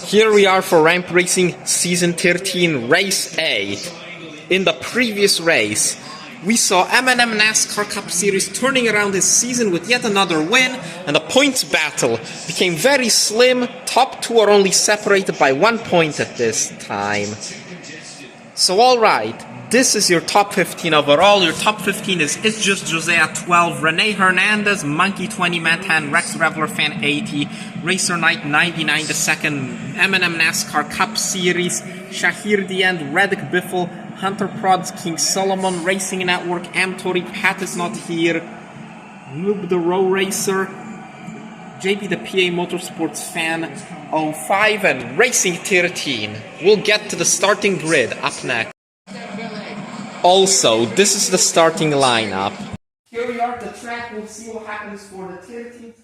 Here we are for Ramp Racing Season 13, Race 8. In the previous race, we saw M&M NASCAR Cup Series turning around this season with yet another win, and the points battle became very slim. Top two are only separated by 1 point at this time. So alright, this is your top 15 overall. Your top 15 is It's Just Jose at 12, Rene Hernandez, Monkey 20, Mantan, Rex Reveler Fan 80, Racer Knight 99, the second M&M NASCAR Cup Series, Shahir Diend, Reddick Biffle, Hunter Prods, King Solomon, Racing Network, Amtori, Pat is not here, Noob the Row Racer, JP the PA Motorsports Fan 05, and Racing 13. We'll get to the starting grid up next. Also, this is the starting lineup. Here we are at the track. We'll see what happens for the 13th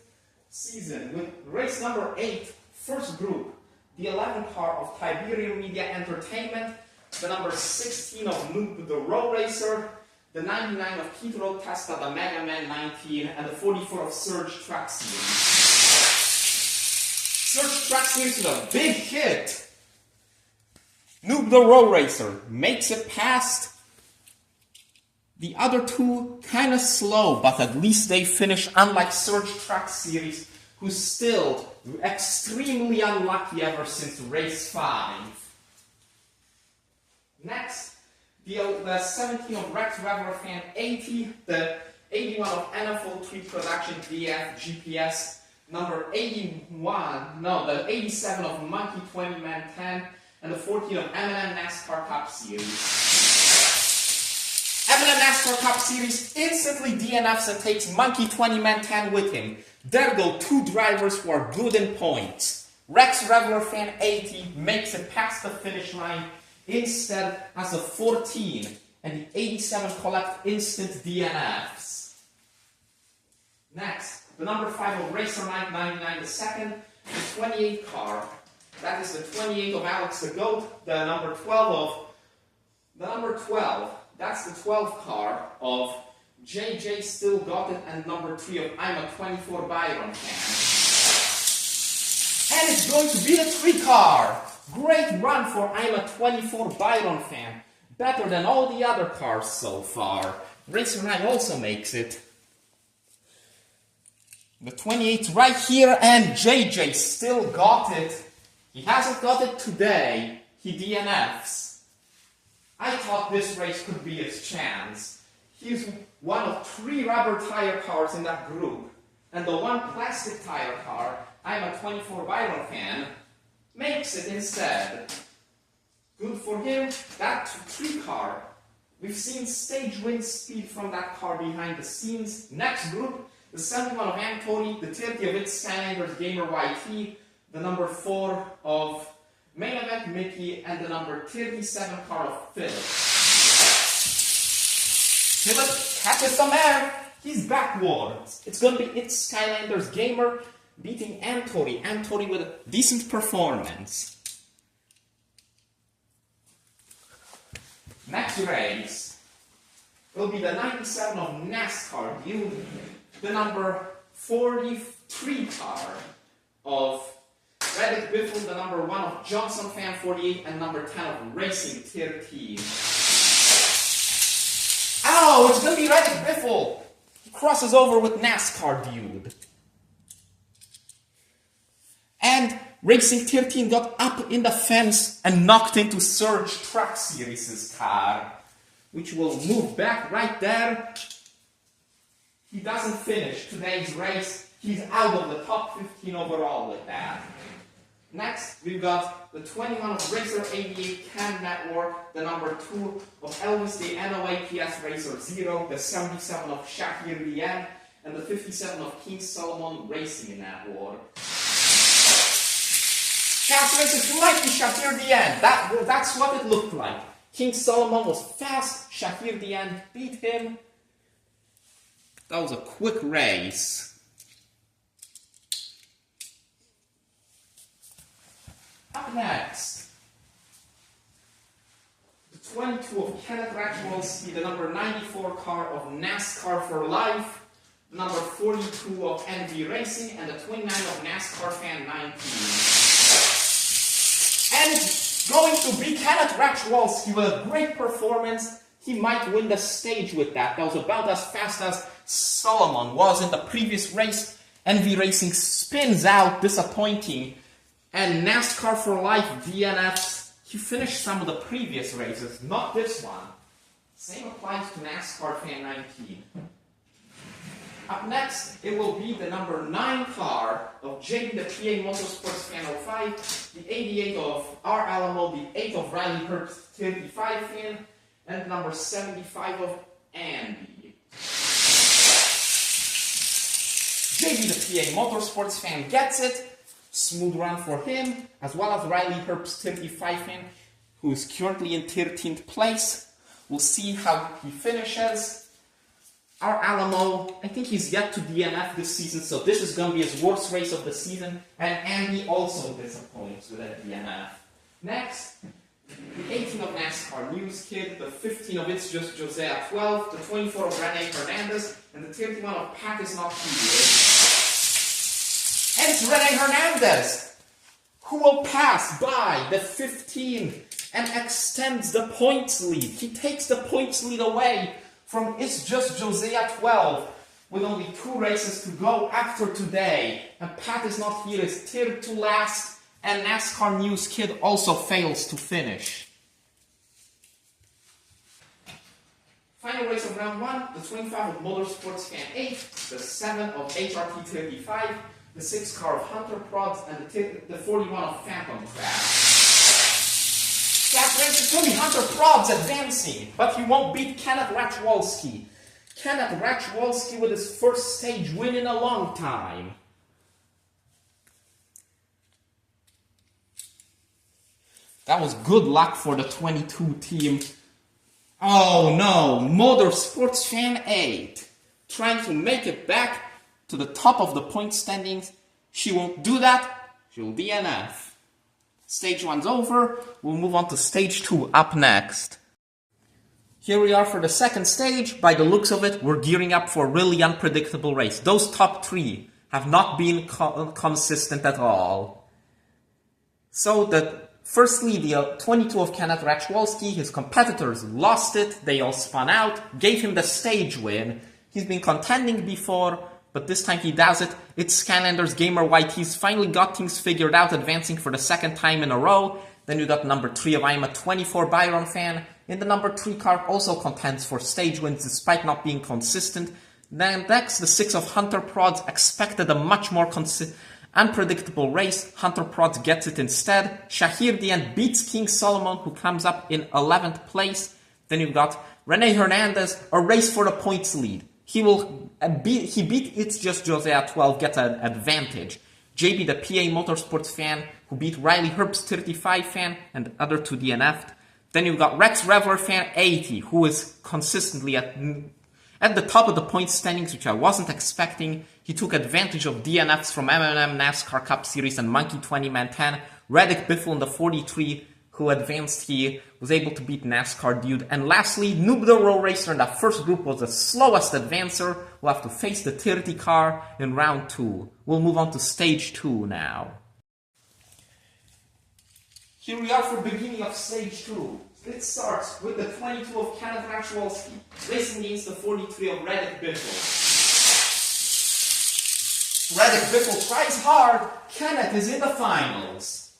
season with race number 8, first group, the 11 car of Tiberium Media Entertainment, the number 16 of Noob the Row Racer, the 99 of Keith Road Testa, the Mega Man 19, and the 44 of Surge Truck Series. Surge Truck Series is a big hit. Noob the Row Racer makes it past. The other two kind of slow, but at least they finish, unlike Surge Truck Series, who's still extremely unlucky ever since race 5. Next, the 17 of Rex Reveler Fan 80, the 81 of NFL Tweet Production DF GPS, number 81, no, the 87 of Monkey 20 Man 10, and the 14 of M&M NASCAR Cup Series. M&M NASCAR Cup Series instantly DNFs and takes Monkey 20 Man 10 with him. There go two drivers who are good in points. Rex Reveler Fan 80 makes it past the finish line instead as a 14, and the 87 collect instant DNFs. Next, the number 5 of Racer Knight 99, the second, the 28 car. That is the 28 of Alex the Goat, the number 12, that's the 12 car of JJ Still Got It, and number 3 of I'm a 24 Byron Fan. And it's going to be the 3 car. Great run for I'm a 24 Byron Fan. Better than all the other cars so far. Racer 9 also makes it. The 28's right here, and JJ Still Got It. He hasn't got it today. He DNFs. I thought this race could be his chance. He's one of 3 rubber tire cars in that group. And the one plastic tire car, I'm a 24 Byron Fan, makes it instead. Good for him. That 3 car. We've seen stage wind speed from that car behind the scenes. Next group, the 71 of Anthony, the 30 of It's Skylanders Gamer YT, the number 4 of Main Event Mickey, and the number 37 car of Philip. Philip catches some air. He's backwards. It's going to be It's Skylanders Gamer beating Anthony. Anthony with a decent performance. Next race will be the 97 of NASCAR Dude, the number 43 car of Reddick Biffle, the number 1 of Johnson Fan 48, and number 10 of Racing 13. Ow! It's gonna be Reddick Biffle! He crosses over with NASCAR Dude. And Racing 13 got up in the fence and knocked into Surge Truck Series' car, which will move back right there. He doesn't finish today's race. He's out of the top 15 overall with that. Next, we've got the 21 of Racer 88 Cam Network, the number 2 of Elvis the NOAPS Racer 0, the 77 of Shakir Dian, and the 57 of King Solomon Racing Network. Fast races like Shakir Dian. That's what it looked like. King Solomon was fast, Shakir Dian beat him. That was a quick race. Up next, the 22 of Kenneth Ratchwolski, the number 94 car of NASCAR for Life, the number 42 of NV Racing, and the 29 of NASCAR Fan 19. and going to beat Kenneth Rachwalski with a great performance. He might win the stage with that. That was about as fast as Solomon was in the previous race. NV Racing spins out, disappointing. And NASCAR for Life DNFs. He finished some of the previous races, not this one. Same applies to NASCAR Fan 19. Up next, it will be the number 9 car of JB, the PA Motorsports Fan 05, the 88 of R. Alamo, the 8 of Riley Herbst 35 Fan, and number 75 of Andy. JB, the PA Motorsports Fan gets it. Smooth run for him, as well as Riley Herbst 35 Fan, who is currently in 13th place. We'll see how he finishes. R. Alamo, I think he's yet to DNF this season, so this is going to be his worst race of the season. And Andy also disappoints with a DNF. Next, the 18 of NASCAR News Kid, the 15 of It's Just Jose at 12, the 24 of Rene Hernandez, and the 31 of Pat Is Not Here. And it's Rene Hernandez, who will pass by the 15 and extends the points lead. He takes the points lead away from It's Just Jose at 12, with only 2 races to go after today. And Pat Is Not Here is tiered to last, and NASCAR News Kid also fails to finish. Final race of round 1, the 25 of Motorsports Fan 8, the 7 of HRT 35, the 6 car of Hunter Prods, and the 41 of Phantom Crash. That race is going to be Hunter Prods advancing, but he won't beat Kenneth Rachwalski. Kenneth Rachwalski with his first stage win in a long time. That was good luck for the 22 team. Oh no, Motorsports Fan 8 trying to make it back to the top of the point standings. She won't do that. She'll DNF. Stage 1's over. We'll move on to stage 2 up next. Here we are for the second stage. By the looks of it, we're gearing up for a really unpredictable race. Those top 3 have not been consistent at all. So firstly, the 22 of Kenneth Rachwalski, his competitors lost it. They all spun out, gave him the stage win. He's been contending before, but this time he does it. It's Scanlander's Gamer White. He's finally got things figured out, advancing for the second time in a row. Then you got number 3 of I'm a 24 Byron Fan. In the number 3 car also contends for stage wins despite not being consistent. Then next, the 6 of Hunter Prods expected a much more unpredictable race. Hunter Prods gets it instead. Shahir Dian beats King Solomon, who comes up in 11th place. Then you've got Rene Hernandez, a race for the points lead. He beat It's Just Jose at 12, gets an advantage. JB, the PA Motorsports Fan, who beat Riley Herbst 35 Fan, and the other 2 DNF'd. Then you've got Rex Reveler Fan 80, who is consistently at the top of the points standings, which I wasn't expecting. He took advantage of DNFs from M&M NASCAR Cup Series and Monkey 20 Man 10. Reddick Biffle in the 43, who advanced, he was able to beat NASCAR Dude. And lastly, Noob the Roll Racer in that first group was the slowest advancer. We'll have to face the 30 car in round 2. We'll move on to stage 2 now. Here we are for the beginning of stage 2. It starts with the 22 of Kenneth Rachwalski, racing against the 43 of Reddick Biffle. Reddick Biffle tries hard. Kenneth is in the finals.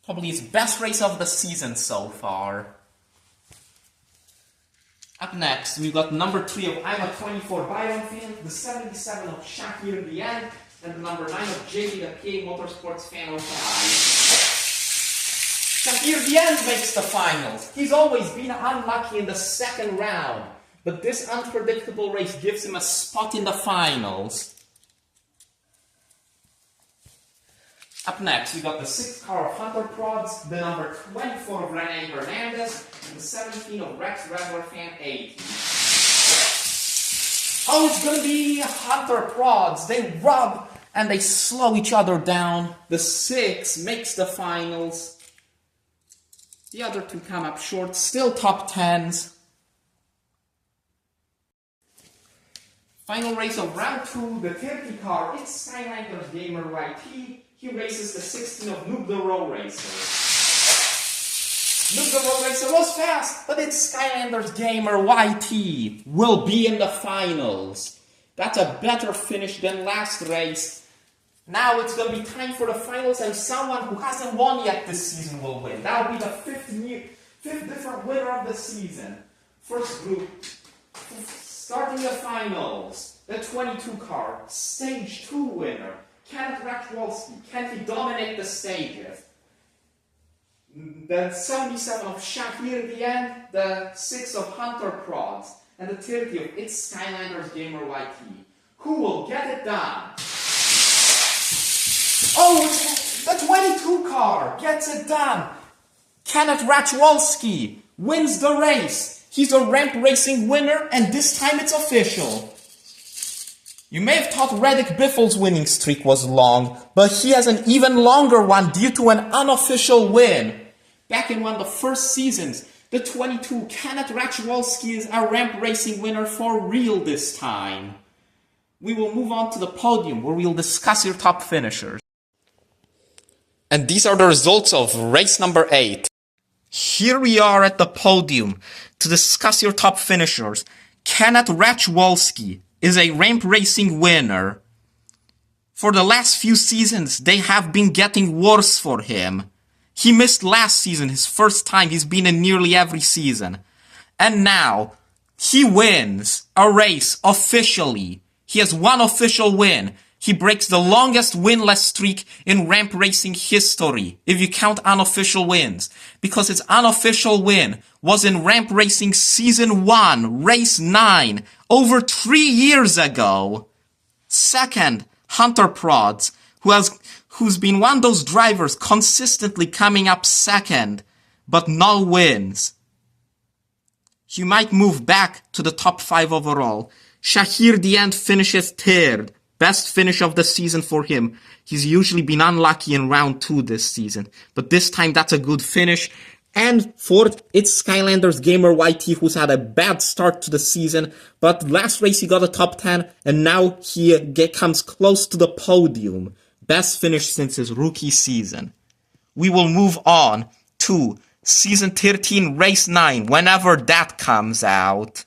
Probably his best race of the season so far. Up next, we've got number 3 of I'm a 24 Byron Fan, the 77 of Shakir Dian, and the number 9 of JB, the PA Motorsports Fan 05. Shakir Dian makes the finals. He's always been unlucky in the second round, but this unpredictable race gives him a spot in the finals. Up next, we got the 6th car of Hunter Prods, the number 24 of Rene Hernandez, and the 17 of Rex Reveler Fan 80. Oh, it's going to be Hunter Prods. They rub and they slow each other down. The 6 makes the finals. The other 2 come up short, still top 10s. Final race of round 2, the 30 car. It's Skylanders Gamer YT. He races the 16 of Noob the Road Racer. Noob the Road Racer was fast, but it's Skylanders Gamer YT will be in the finals. That's a better finish than last race. Now it's going to be time for the finals, and someone who hasn't won yet this season will win. That will be the fifth different winner of the season. First group, starting the finals, the 22 car, stage 2 winner, Kenneth Rachwolski. Can he dominate the stages? The 77 of Shahir the end, the 6 of Hunter Prods, and the 30 of It's Skylanders Gamer YT. Who will get it done? Oh, the 22 car gets it done. Kenneth Rachwolski wins the race. He's a ramp racing winner, and this time it's official. You may have thought Reddick Biffle's winning streak was long, but he has an even longer one due to an unofficial win. Back in one of the first seasons, the 22 Kenneth Rachwolski is a ramp racing winner for real this time. We will move on to the podium where we'll discuss your top finishers. And these are the results of race number 8. Here we are at the podium to discuss your top finishers. Kenneth Rachwolski is a ramp racing winner. For the last few seasons, they have been getting worse for him. He missed last season, his first time. He's been in nearly every season. And now, he wins a race officially. He has one official win. He breaks the longest winless streak in ramp racing history, if you count unofficial wins, because his unofficial win was in ramp racing season 1, race 9, over 3 years ago. Second, Hunter Prods, who's been one of those drivers consistently coming up second, but no wins. He might move back to the top 5 overall. Shahir the End finishes 3rd. Best finish of the season for him. He's usually been unlucky in round 2 this season, but this time that's a good finish. And fourth, it's Skylanders Gamer YT, who's had a bad start to the season, but last race he got a top 10, and now he comes close to the podium. Best finish since his rookie season. We will move on to Season 13, Race 9, whenever that comes out.